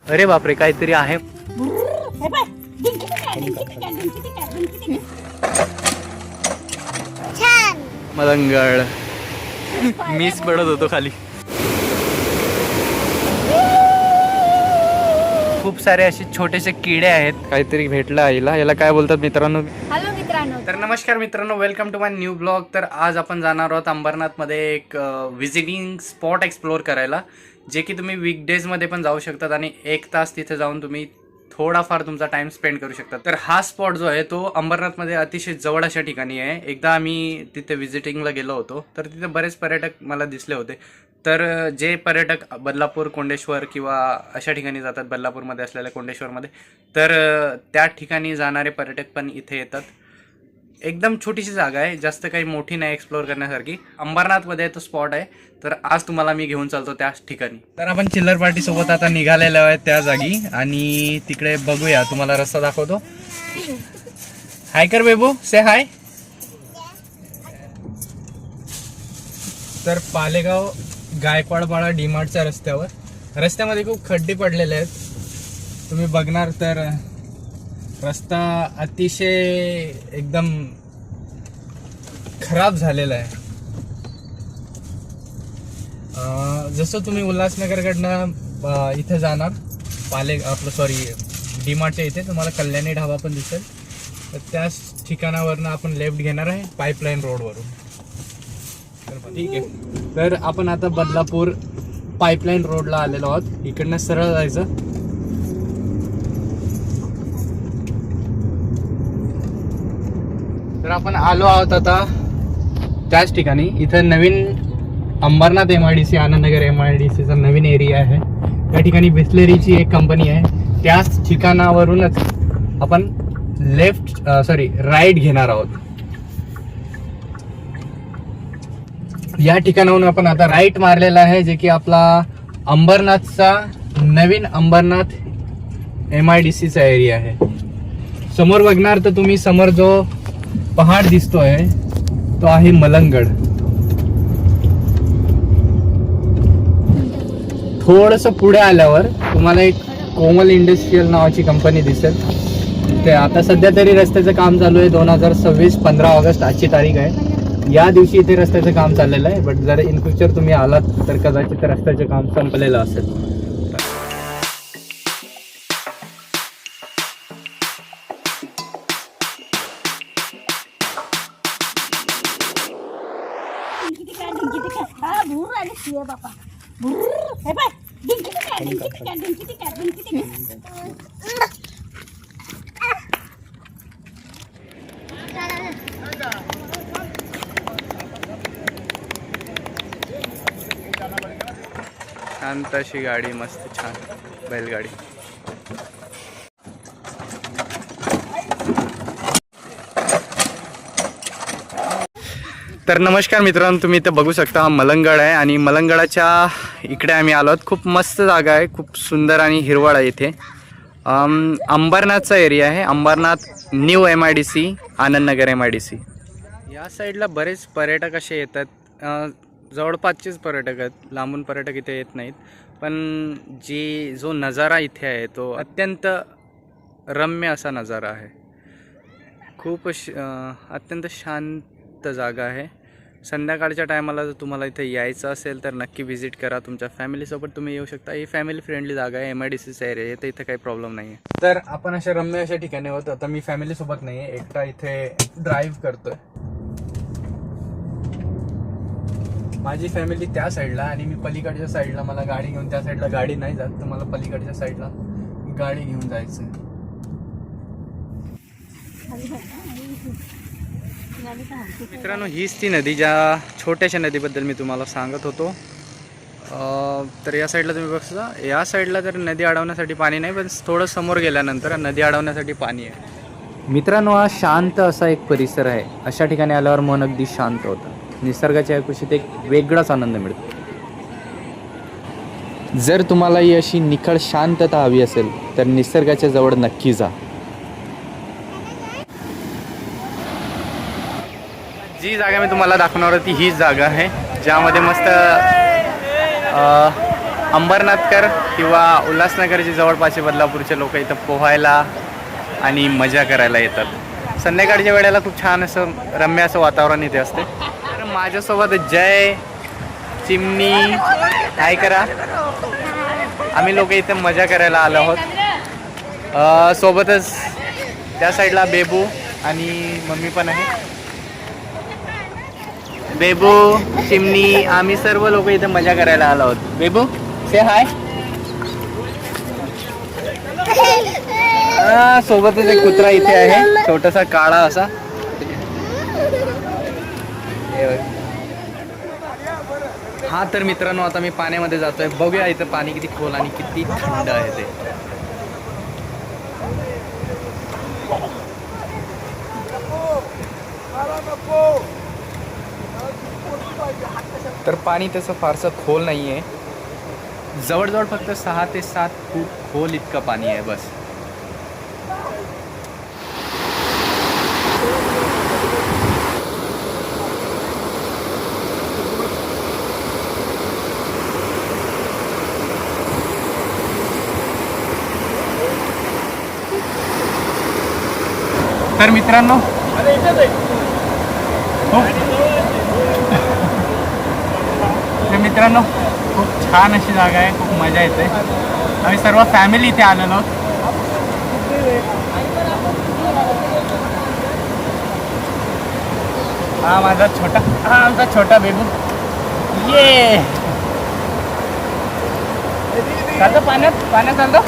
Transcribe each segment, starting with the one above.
अरे बापरे, काहीतरी आहे. मलंगड. मीच पडत होतो खाली. खूप सारे असे छोटेसे किडे आहेत. काहीतरी भेटलं आईला. याला काय बोलतात मित्रांनो? हॅलो मित्रांनो. तर नमस्कार मित्रांनो, welcome to my new blog. तर आज आपण जाणार आहोत अंबरनाथमध्ये एक व्हिजिटिंग स्पॉट एक्सप्लोअर करायला, जे की तुम्ही वीकडेजमध्ये पण जाऊ शकतात आणि 1 तास तिथे जाऊन तुम्ही थोडाफार तुमचा टाइम स्पेंड करू शकता. तर हा स्पॉट जो आहे तो अंबरनाथमध्ये अतिशय जवळ अशा ठिकाणी आहे. एकदा आम्ही तिथे व्हिजिटिंगला गेलो होतो, तर तिथे बरेच पर्यटक मला दिसले होते. तर जे पर्यटक बदलापूर, कोंडेश्वर किंवा अशा ठिकाणी जातात, बदलापूरमध्ये असलेल्या कोंडेश्वरमध्ये, तर त्या ठिकाणी जाणारे पर्यटक पण इथे येतात. एकदम छोटीशी जागा आहे, जास्त काही मोठी नाही एक्सप्लोअर करण्यासारखी. अंबरनाथमध्ये तो स्पॉट आहे. तर आज तुम्हाला मी घेऊन चालतो त्या ठिकाणी. तर आपण चिल्लर पार्टी सोबत आता निघालेलो आहे त्या जागी आणि तिकडे बघूया, तुम्हाला रस्ता दाखवतो. हाय कर बेबू, से हाय. तर पालेगाव गायकवाडपाडा डीमार्टच्या रस्त्यामध्ये खूप खड्डे पडलेले आहेत. तुम्ही बघणार तर रस्ता अतिशय एकदम खराब झालेला आहे. जसं तुम्ही उल्हासनगरकडनं इथे जाणार डीमार्टच्या इथे तुम्हाला कल्याणी ढाबा पण दिसेल. तर त्याच ठिकाणावरनं आपण लेफ्ट घेणार आहे पाईपलाईन रोडवरून. ठीक आहे, तर आपण आता बदलापूर पाईपलाईन रोडला आलेलो आहोत. इकडनं सरळ जायचं. तर आपण आलो आहोत आता त्याच ठिकाणी. इथं नवीन अंबरनाथ MIDC, आनंदनगर MIDCचा नवीन एरिया आहे. त्या ठिकाणी बिस्लेरीची एक कंपनी आहे. त्याच ठिकाणावरूनच आपण राईट घेणार आहोत. या ठिकाणाहून आपण आता राईट मारलेला आहे, जे की आपला अंबरनाथचा नवीन अंबरनाथ MIDCचा एरिया आहे. समोर बघणार तर तुम्ही, समोर जो पहाड दिसतोय तो आहे मलंगड. थोडंसं पुढे आल्यावर तुम्हाला एक कोमल इंडस्ट्रियल नावाची कंपनी दिसेल. ते आता सध्या तरी रस्त्याचं काम चालू आहे. 2026 15 ऑगस्ट आजची तारीख आहे. या दिवशी इथे रस्त्याचं काम चाललेलं आहे. बट जर इन फ्युचर तुम्ही आलात तर कदाचित रस्त्याचं काम संपलेलं असेल. शांत अशी गाडी, मस्त छान बैलगाडी. तर नमस्कार मित्रांनो, तुम्ही इथे बघू शकता हा मलंगड आहे आणि मलंगडाच्या इकडे आम्ही आलो आहोत. खूप मस्त जागा आहे, खूप सुंदर आणि हिरवळ आहे इथे. अंबरनाथचा एरिया आहे. Ambernath new MIDC, Anandnagar MIDC. या साईडला बरेच पर्यटक असे येतात. जवळपासचेच पर्यटक आहेत, लांबून पर्यटक इथे येत नाहीत. पण जो नजारा इथे आहे तो अत्यंत रम्य असा नजारा आहे. खूप अत्यंत शांत जागा आहे. संध्याकाळच्या टायमाला जर तुम्हाला इथे यायचं असेल तर नक्की व्हिजिट करा. तुमच्या फॅमिलीसोबत तुम्ही येऊ शकता. ही फॅमिली फ्रेंडली जागा आहे. MIDCचा एरिया आहे, तर इथे काही प्रॉब्लेम नाही आहे. तर आपण अशा रम्य अशा ठिकाणी होतो. आता मी फॅमिलीसोबत नाही आहे, एकटा इथे ड्राईव्ह करतोय. माझी फॅमिली त्या साईडला आणि मी पलीकडच्या साईडला. मला गाडी घेऊन त्या साईडला गाडी नाही जात, तर मला पलीकडच्या साईडला गाडी घेऊन जायचं. मित्रांनो, हीच ती नदी, ज्या छोट्याशा नदीबद्दल मी तुम्हाला सांगत होतो. तर या साईडला तुम्ही बघता, या साईडला तर नदी अडवण्यासाठी पाणी नाही, पण थोडं समोर गेल्यानंतर नदी अडवण्यासाठी पाणी आहे. मित्रांनो, हा शांत असा एक परिसर आहे. अशा ठिकाणी आल्यावर मन अगदी शांत होतं. निसर्गाच्या कुशीत एक वेगळाच आनंद मिळतो. जर तुम्हाला ही अशी निखळ शांतता हवी असेल तर निसर्गाच्या जवळ नक्की जा. जी जागा मी तुम्हाला दाखवणार होती हीच जागा आहे, ज्यामध्ये मस्त अंबरनाथकर किंवा उल्हासनगरचे जवळपासचे बदलापूरचे लोक इथं पोहायला आणि मजा करायला येतात. संध्याकाळच्या वेळेला खूप छान असं रम्य असं वातावरण इथे असते. तर माझ्यासोबत जय, चिमणी, काय करा, आम्ही लोक इथं मजा करायला आलो आहोत. सोबतच त्या साईडला बेबू आणि मम्मी पण आहे. बेबू, चिमणी, आम्ही सर्व लोक इथे मजा करायला आलो आहोत. बेबू से हाय. सोबतच एक कुत्रा इथे आहे, छोटासा काळा असा. हा तर मित्रांनो, आता मी पाण्यामध्ये जातोय. बघूया इथं पाणी किती खोल आणि किती थंड आहे ते. तर पाणी तसं फारसं खोल नाही आहे, जवळजवळ फक्त 6 ते 7 फूट खोल इतकं पाणी आहे बस. तर मित्रांनो, खूप छान अशी जागा आहे, खूप मजा येते. आम्ही सर्व फॅमिली इथे आलेलो आहोत. हा माझा छोटा, हा आमचा छोटा बेबू. ये चालतो पाण्यात चालतो.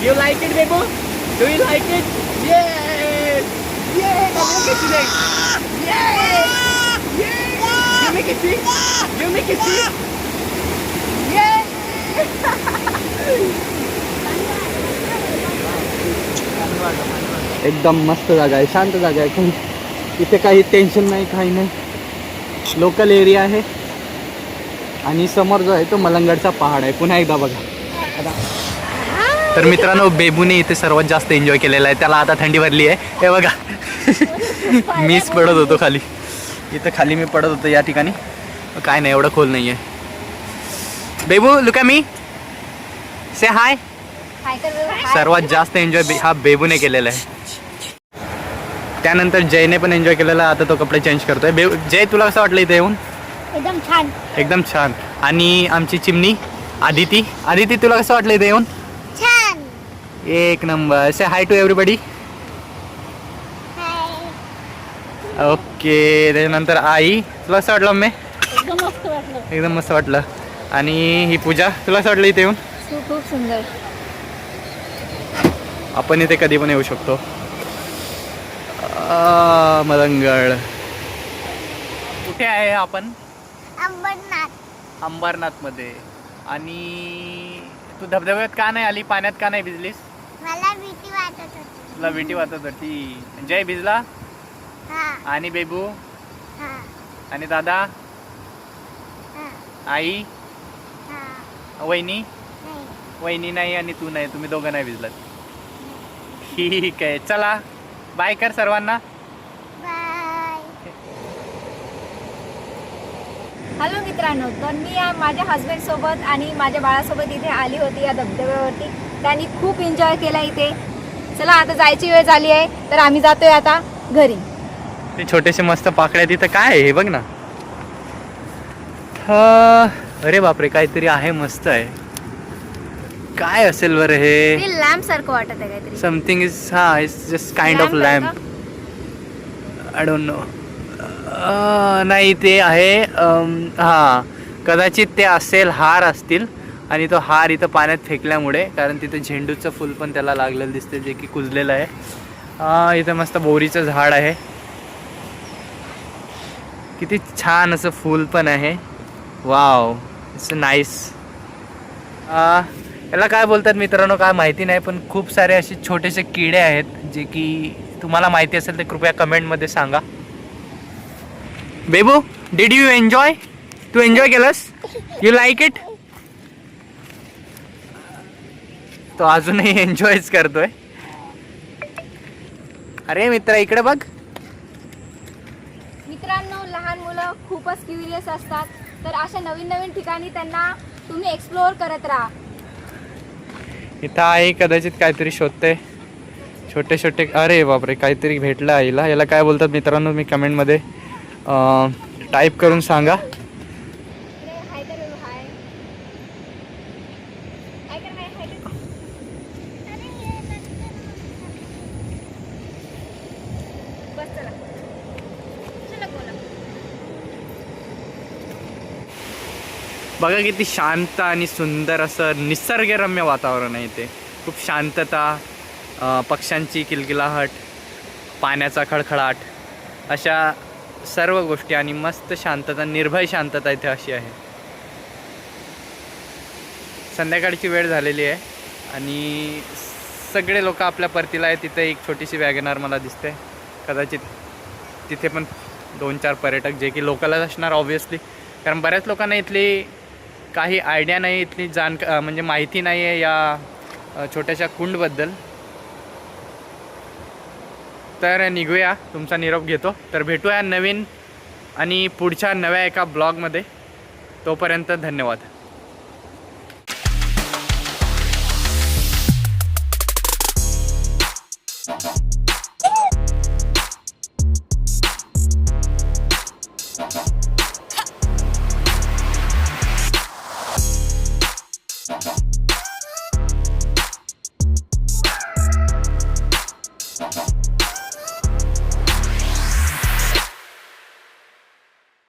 You like it, Bebo? Do you like it? Yes! Yes! Come on, kiss it! Yes! Yes! Give me kiss it! Give me kiss it! Yes! एकदम मस्त जागा आहे, शांत जागा आहे. काही इथे काही टेन्शन नाही, काही नाही. लोकल एरिया आहे आणि समोर जो आहे तो मलंगडचा पहाड आहे. पुन्हा एकदा बघा. तर मित्रांनो, बेबूने इथे सर्वात जास्त एन्जॉय केलेला आहे. त्याला आता थंडी भरली आहे. हे बघा, मीच पडत होतो खाली. इथं खाली मी पडत होतो या ठिकाणी. काय नाही, एवढं खोल नाही आहे. बेबू लुक ॲट मी, से हाय. सर्वात जास्त एन्जॉय हा बेबूने केलेला आहे. त्यानंतर जयने पण एन्जॉय केलेला आहे. आता तो कपडे चेंज करतोय. जय, तुला कसं वाटलं इथे येऊन? एकदम छान, एकदम छान. आणि आमची चिमणी आदिती, तुला कसं वाटलं इथे येऊन? छान, एक नंबर. Say hi to everybody. Okay. त्याच्यानंतर आई, तुला कसं वाटलं मम्मी? एकदम मस्त वाटलं. एकदम मस्त वाटलं. आणि ही पूजा, तुला कसं वाटलं इथे येऊन? खूप सुंदर. आपण इथे कधी पण येऊ शकतो. मलंगड कुठे आहे आपण? अंबरनाथ मध्ये. आणि तू धबधब्यात का नाही आली, पाण्यात का नाही भिजलीस? मला भीती वाटत होती. तुला भीती वाटत होती. जय भिजला? आणि बेबू? आणि दादा? आई? वहिनी नाही आणि तू नाही, तुम्ही दोघं नाही भिजलात. ठीक आहे, चला बाय कर सर्वांना. हॅलो मित्रांनो, तर मी माझ्या हस्बंड सोबत आणि माझ्या बाळासोबत इथे आली होती या धबधब्यावरती. त्यांनी खूप एन्जॉय केला इथे. चला आता जायची वेळ झाली आहे, तर आम्ही जातोय आता घरी. ते छोटेसे मस्त पाकळ्या तिथं काय आहे हे बघ ना. अरे बापरे, काहीतरी आहे, मस्त आहे. काय असेल बरं हे? ते लॅम्प सारखं वाटत आहे काहीतरी. Something is it's just kind of Lamp आहे लॅम्प. I don't know. नाही ते आहे हां, कदाचित ते असेल, हार असतील. आणि तो हार इथं पाण्यात फेकल्यामुळे, कारण तिथं झेंडूचं फुल पण त्याला लागलेलं दिसते जे की कुजलेलं आहे. इथं मस्त बोरीचं झाड आहे, किती छान असं फूल पण आहे. Wow, it's nice. याला काय बोलतात मित्रांनो काय माहिती नाही, पण खूप सारे असे छोटेसे किडे आहेत जे की तुम्हाला माहिती असेल ते कृपया कमेंटमध्ये सांगा. बेबू, डिड यू एन्जॉय? तू एन्जॉय केलंस? You like it? तो अजूनही एन्जॉयच करतोय. अरे मित्र इकडे बघ. मित्रांनो, लहान मुलं खूपच क्युरियस असतात, तर अशा नवीन नवीन ठिकाणी त्यांना तुम्ही एक्सप्लोअर करत राहा. इथं आहे कदाचित काहीतरी शोधते, छोटे छोटे. अरे बापरे, काहीतरी भेटलं आईला. याला काय बोलतात मित्रांनो मी कमेंटमध्ये टाईप करून सांगा. इकडे हाय तर हाय. हाय कर, हाय, हाय कर. बस चला. चला बोला. बघा किती शांत आणि सुंदर असं निसर्गरम्य वातावरण आहे इथे. खूप शांतता, पक्ष्यांची किलकिलाहट, पाण्याचा खळखळाट, अशा सर्व गोष्टी आणि मस्त शांतता, निर्भय शांतता इथे अशी आहे. संध्याकाळची वेळ झालेली आहे आणि सगळे लोक आपल्या परतीला आहे. तिथे एक छोटीशी वॅगनार मला दिसते, कदाचित तिथे पण 2-4 पर्यटक जे की लोकलच असणार ऑब्व्हियसली, कारण बऱ्याच लोकांना इथली काही आयडिया नाही, इथली म्हणजे माहिती नाही आहे या छोट्याशा कुंडबद्दल. तर निघूया, तुमचा निरोप घेतो. तर भेटूया नवीन आणि पुढच्या नव्या एका ब्लॉगमध्ये. तोपर्यंत धन्यवाद.